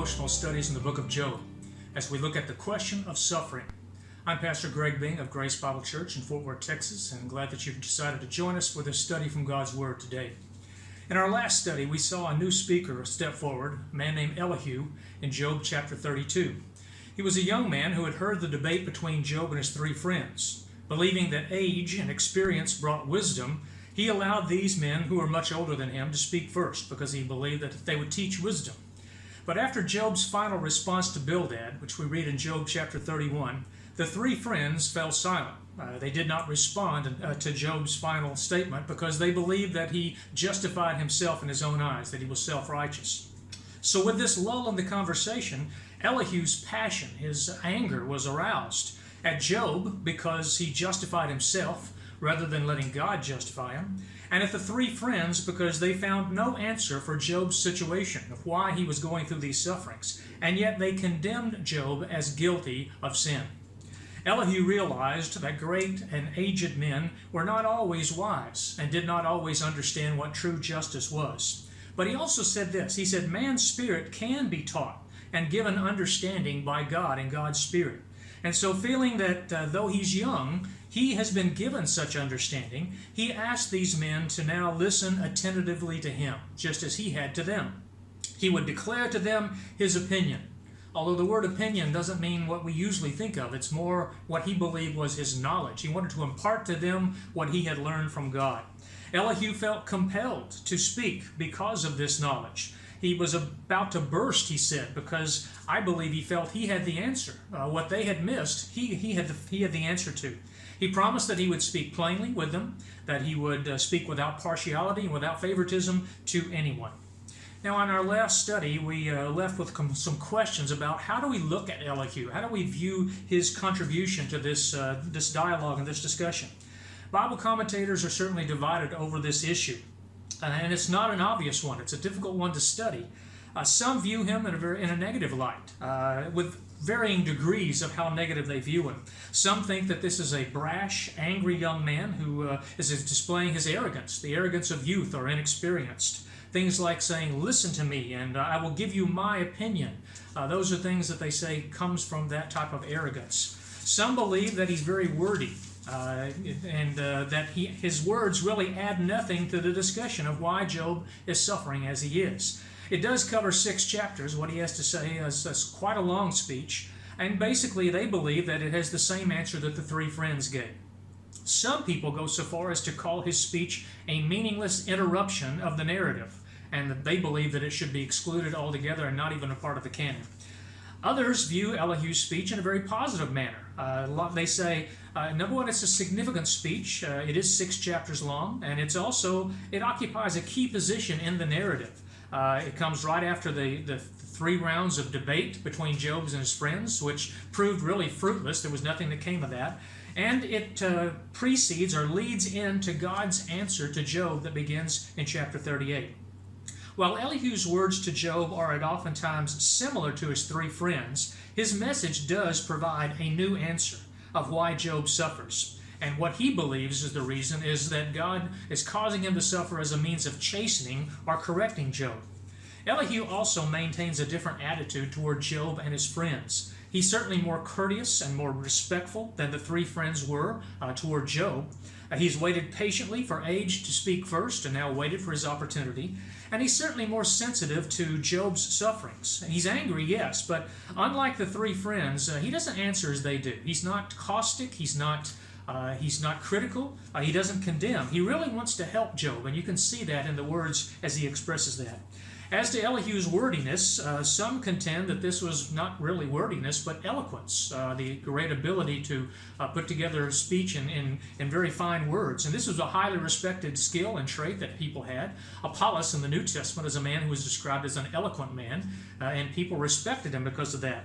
devotional studies in the book of Job as we look at the question of suffering. I'm Pastor Greg Bing of Grace Bible Church in Fort Worth, Texas, and I'm glad that you've decided to join us for this study from God's Word today. In our last study, we saw a new speaker step forward, a man named Elihu, in Job chapter 32. He was a young man who had heard the debate between Job and his three friends. Believing that age and experience brought wisdom, he allowed these men who were much older than him to speak first because he believed that they would teach wisdom. But after Job's final response to Bildad, which we read in Job chapter 31, the three friends fell silent. They did not respond to Job's final statement because they believed that he justified himself in his own eyes, that he was self-righteous. So with this lull in the conversation, Elihu's passion, his anger, was aroused at Job because he justified himself rather than letting God justify him, and at the three friends because they found no answer for Job's situation of why he was going through these sufferings, and yet they condemned Job as guilty of sin. Elihu realized that great and aged men were not always wise and did not always understand what true justice was. But he also said this. He said, man's spirit can be taught and given understanding by God and God's Spirit. And so feeling that though he's young, he has been given such understanding, he asked these men to now listen attentively to him, just as he had to them. He would declare to them his opinion. Although the word opinion doesn't mean what we usually think of. It's more what he believed was his knowledge. He wanted to impart to them what he had learned from God. Elihu felt compelled to speak because of this knowledge. He was about to burst, he said, because I believe he felt he had the answer. What they had missed, he had the answer to. He promised that he would speak plainly with them, that he would speak without partiality and without favoritism to anyone. Now, in our last study, we left with some questions about how do we look at Elihu? How do we view his contribution to this dialogue and this discussion? Bible commentators are certainly divided over this issue. And it's not an obvious one. It's a difficult one to study. Some view him in a negative light, with varying degrees of how negative they view him. Some think that this is a brash, angry young man who is displaying his arrogance, the arrogance of youth or inexperienced. Things like saying, listen to me and I will give you my opinion. Those are things that they say comes from that type of arrogance. Some believe that he's very wordy. That his words really add nothing to the discussion of why Job is suffering as he is. It does cover 6 chapters. What he has to say is quite a long speech, and basically they believe that it has the same answer that the three friends gave. Some people go so far as to call his speech a meaningless interruption of the narrative, and that they believe that it should be excluded altogether and not even a part of the canon. Others view Elihu's speech in a very positive manner. They say, number one, it's a significant speech. It is 6 chapters long, and it occupies a key position in the narrative. It comes right after the 3 rounds of debate between Job and his friends, which proved really fruitless. There was nothing that came of that. And it precedes or leads into God's answer to Job that begins in chapter 38. While Elihu's words to Job are at oftentimes similar to his 3 friends, his message does provide a new answer of why Job suffers. And what he believes is the reason is that God is causing him to suffer as a means of chastening or correcting Job. Elihu also maintains a different attitude toward Job and his friends. He's certainly more courteous and more respectful than the 3 friends were toward Job. He's waited patiently for age to speak first and now waited for his opportunity. And he's certainly more sensitive to Job's sufferings. He's angry, yes, but unlike the 3 friends, he doesn't answer as they do. He's not caustic, he's not critical, he doesn't condemn. He really wants to help Job, and you can see that in the words as he expresses that. As to Elihu's wordiness, some contend that this was not really wordiness, but eloquence, the great ability to put together speech in very fine words. And this was a highly respected skill and trait that people had. Apollos in the New Testament is a man who was described as an eloquent man, and people respected him because of that.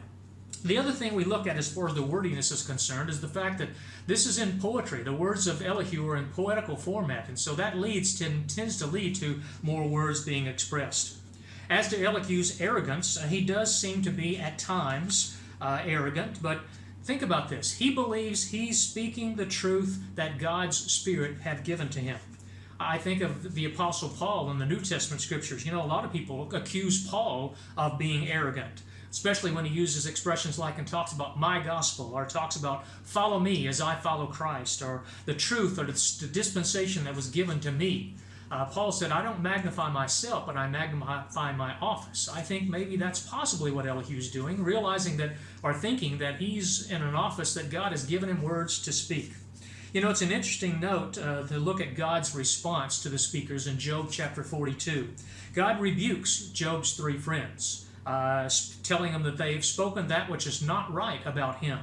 The other thing we look at as far as the wordiness is concerned is the fact that this is in poetry. The words of Elihu are in poetical format, and so that tends to lead to more words being expressed. As to Elihu's arrogance, he does seem to be at times arrogant, but think about this. He believes he's speaking the truth that God's Spirit had given to him. I think of the Apostle Paul in the New Testament scriptures. You know, a lot of people accuse Paul of being arrogant. especially when he uses expressions like and talks about my gospel, or talks about follow me as I follow Christ, or the truth or the dispensation that was given to me. Paul said, I don't magnify myself, but I magnify my office. I think maybe that's possibly what Elihu's doing, realizing that, or thinking that he's in an office that God has given him words to speak. You know, it's an interesting note to look at God's response to the speakers in Job chapter 42. God rebukes Job's three friends, telling them that they have spoken that which is not right about him.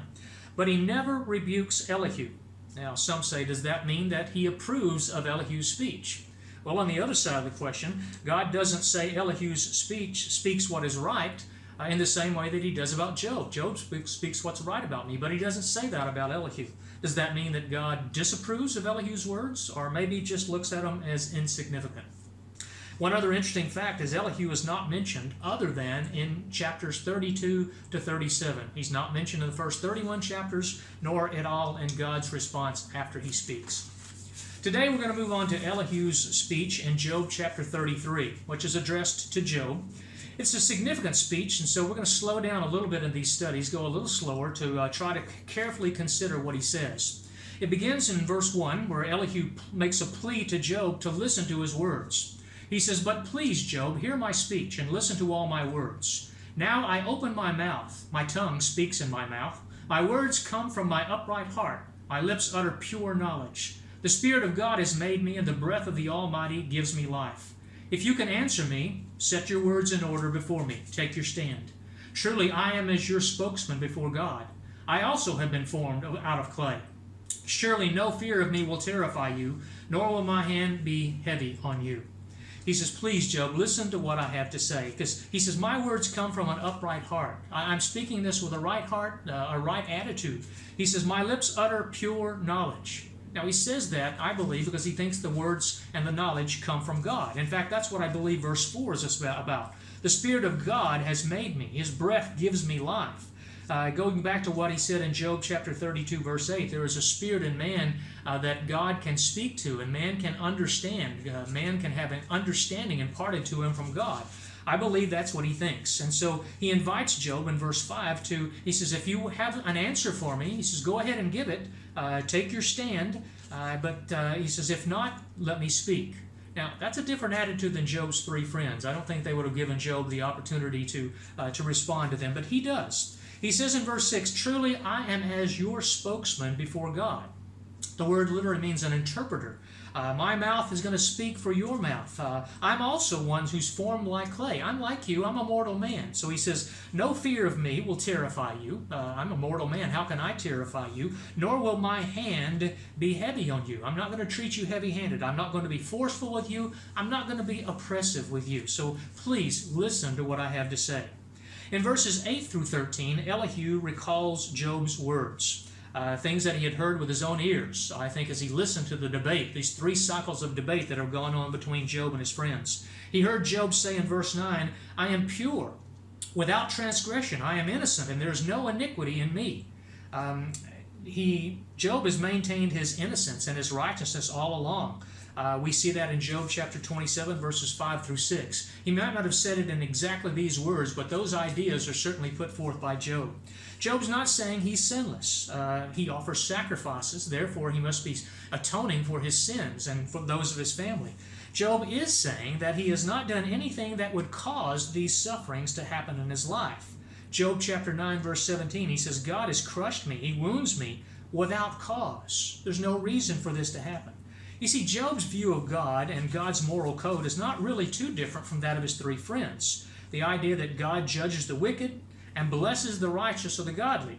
But he never rebukes Elihu. Now, some say, does that mean that he approves of Elihu's speech? Well, on the other side of the question, God doesn't say Elihu's speech speaks what is right in the same way that he does about Job. Job speaks what's right about me, but he doesn't say that about Elihu. Does that mean that God disapproves of Elihu's words, or maybe just looks at them as insignificant? One other interesting fact is Elihu is not mentioned other than in chapters 32 to 37. He's not mentioned in the first 31 chapters, nor at all in God's response after he speaks. Today we're going to move on to Elihu's speech in Job chapter 33, which is addressed to Job. It's a significant speech, and so we're going to slow down a little bit in these studies, go a little slower to try to carefully consider what he says. It begins in verse 1, where Elihu makes a plea to Job to listen to his words. He says, But please, Job, hear my speech and listen to all my words. Now I open my mouth, my tongue speaks in my mouth. My words come from my upright heart. My lips utter pure knowledge. The Spirit of God has made me, and the breath of the Almighty gives me life. If you can answer me, set your words in order before me. Take your stand. Surely I am as your spokesman before God. I also have been formed out of clay. Surely no fear of me will terrify you, nor will my hand be heavy on you. He says, please, Job, listen to what I have to say. Because he says, my words come from an upright heart. I'm speaking this with a right heart, a right attitude. He says, my lips utter pure knowledge. Now, he says that, I believe, because he thinks the words and the knowledge come from God. In fact, that's what I believe verse 4 is about. The Spirit of God has made me. His breath gives me life. Going back to what he said in Job chapter 32, verse 8, there is a spirit in man that God can speak to, and man can understand. Man can have an understanding imparted to him from God. I believe that's what he thinks. And so he invites Job in verse 5 he says, if you have an answer for me, he says, go ahead and give it. Take your stand. But he says, if not, let me speak. Now, that's a different attitude than Job's three friends. I don't think they would have given Job the opportunity to respond to them, but he does. He says in verse 6, truly I am as your spokesman before God. The word literally means an interpreter. My mouth is going to speak for your mouth. I'm also one who's formed like clay. I'm like you. I'm a mortal man. So he says, no fear of me will terrify you. I'm a mortal man. How can I terrify you? Nor will my hand be heavy on you. I'm not going to treat you heavy-handed. I'm not going to be forceful with you. I'm not going to be oppressive with you. So please listen to what I have to say. In verses 8 through 13, Elihu recalls Job's words. Things that he had heard with his own ears, I think, as he listened to the debate, these 3 cycles of debate that have gone on between Job and his friends. He heard Job say in verse 9, I am pure, without transgression. I am innocent, and there is no iniquity in me. Job has maintained his innocence and his righteousness all along. We see that in Job chapter 27, verses 5 through 6. He might not have said it in exactly these words, but those ideas are certainly put forth by Job. Job's not saying he's sinless. He offers sacrifices, therefore he must be atoning for his sins and for those of his family. Job is saying that he has not done anything that would cause these sufferings to happen in his life. Job chapter 9, verse 17, he says, God has crushed me, he wounds me without cause. There's no reason for this to happen. You see, Job's view of God and God's moral code is not really too different from that of his 3 friends. The idea that God judges the wicked and blesses the righteous or the godly.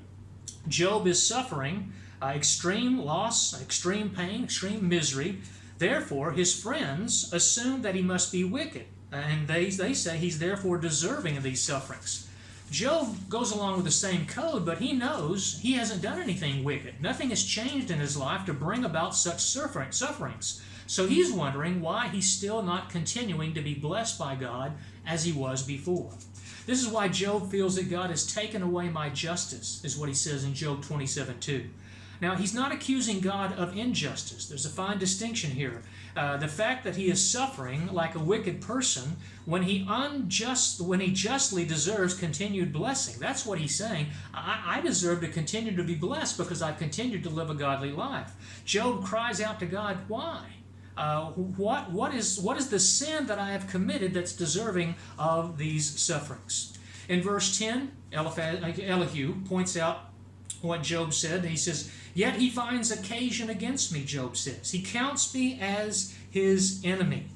Job is suffering extreme loss, extreme pain, extreme misery. Therefore, his friends assume that he must be wicked, and they say he's therefore deserving of these sufferings. Job goes along with the same code, but he knows he hasn't done anything wicked. Nothing has changed in his life to bring about such sufferings. So he's wondering why he's still not continuing to be blessed by God as he was before. This is why Job feels that God has taken away my justice, is what he says in Job 27:2. Now, he's not accusing God of injustice. There's a fine distinction here. The fact that he is suffering like a wicked person when he justly deserves continued blessing. That's what he's saying. I deserve to continue to be blessed because I've continued to live a godly life. Job cries out to God, why? What is the sin that I have committed that's deserving of these sufferings? In verse 10, Elihu points out what Job said. He says, "Yet he finds occasion against me," Job says. "He counts me as his enemy."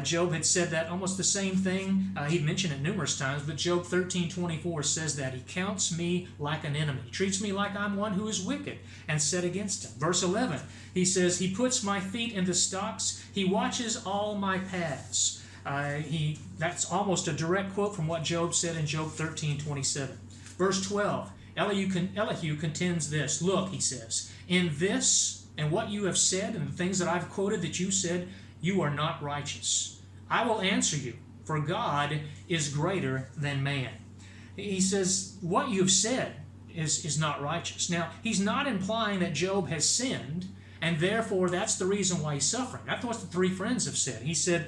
Job had said that almost the same thing. He'd mentioned it numerous times, but Job 13:24 says that he counts me like an enemy. He treats me like I'm one who is wicked and set against him. Verse 11, he says, "He puts my feet into stocks. He watches all my paths." That's almost a direct quote from what Job said in Job 13:27. Verse 12, Elihu contends this. "Look," he says, "in this and what you have said and the things that I've quoted that you said, you are not righteous. I will answer you, for God is greater than man." He says, what you've said is not righteous. Now, he's not implying that Job has sinned, and therefore that's the reason why he's suffering. That's what the three friends have said. He said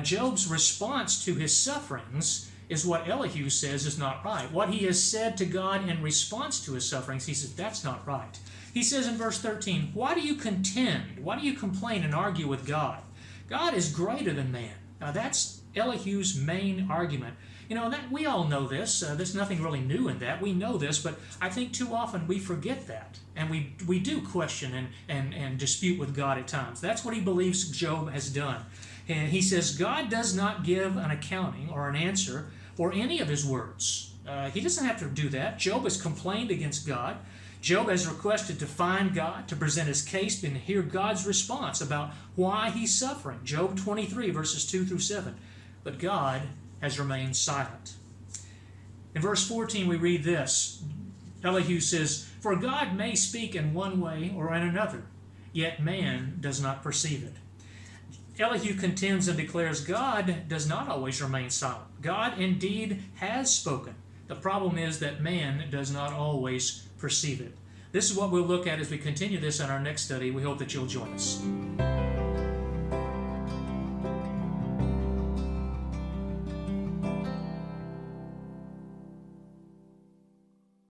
Job's response to his sufferings is what Elihu says is not right. What he has said to God in response to his sufferings, he says, that's not right. He says in verse 13, "Why do you contend? Why do you complain and argue with God? God is greater than man." Now that's Elihu's main argument. You know, that we all know this. There's nothing really new in that. We know this, but I think too often we forget that. And we do question and dispute with God at times. That's what he believes Job has done. And he says, God does not give an accounting or an answer for any of his words. He doesn't have to do that. Job has complained against God. Job has requested to find God, to present his case, and hear God's response about why he's suffering. Job 23, verses 2 through 7. But God has remained silent. In verse 14, we read this. Elihu says, "For God may speak in one way or in another, yet man does not perceive it." Elihu contends and declares God does not always remain silent. God indeed has spoken. The problem is that man does not always perceive it. This is what we'll look at as we continue this in our next study. We hope that you'll join us.